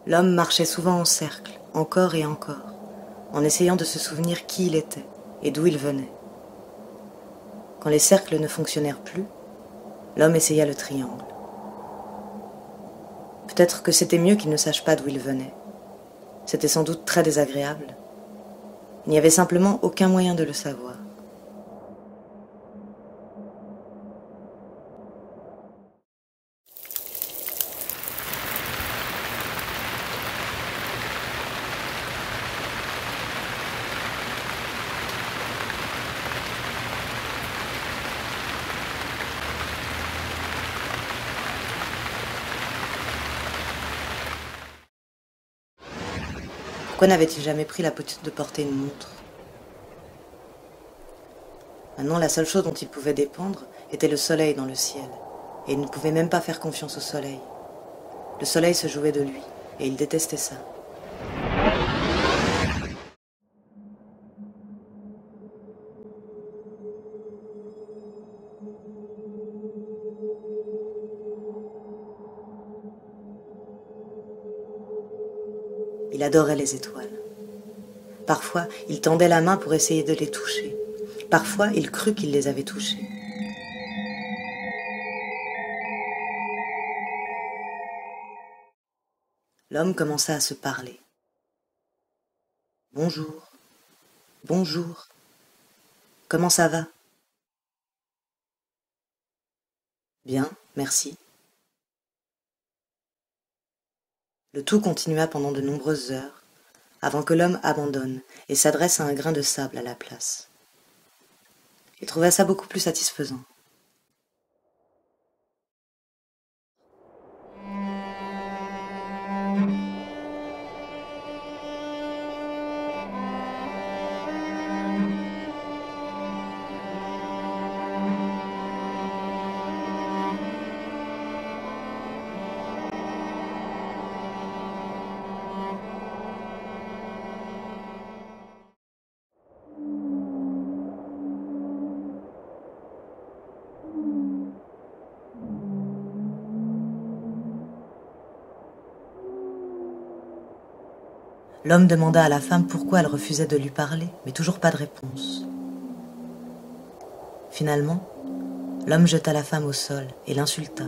L'homme marchait souvent en cercle, encore et encore, en essayant de se souvenir qui il était et d'où il venait. Quand les cercles ne fonctionnèrent plus, l'homme essaya le triangle. Peut-être que c'était mieux qu'il ne sache pas d'où il venait. C'était sans doute très désagréable. Il n'y avait simplement aucun moyen de le savoir. Pourquoi n'avait-il jamais pris l'habitude de porter une montre? Maintenant, la seule chose dont il pouvait dépendre était le soleil dans le ciel, et il ne pouvait même pas faire confiance au soleil. Le soleil se jouait de lui, et il détestait ça. Il adorait les étoiles. Parfois, il tendait la main pour essayer de les toucher. Parfois, il crut qu'il les avait touchées. L'homme commença à se parler. Bonjour, bonjour, comment ça va? Bien, merci. Le tout continua pendant de nombreuses heures, avant que l'homme abandonne et s'adresse à un grain de sable à la place. Il trouva ça beaucoup plus satisfaisant. L'homme demanda à la femme pourquoi elle refusait de lui parler, mais toujours pas de réponse. Finalement, l'homme jeta la femme au sol et l'insulta.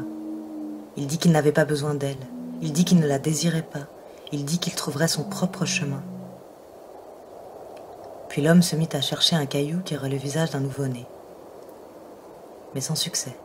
Il dit qu'il n'avait pas besoin d'elle, il dit qu'il ne la désirait pas, il dit qu'il trouverait son propre chemin. Puis l'homme se mit à chercher un caillou qui aurait le visage d'un nouveau-né, mais sans succès.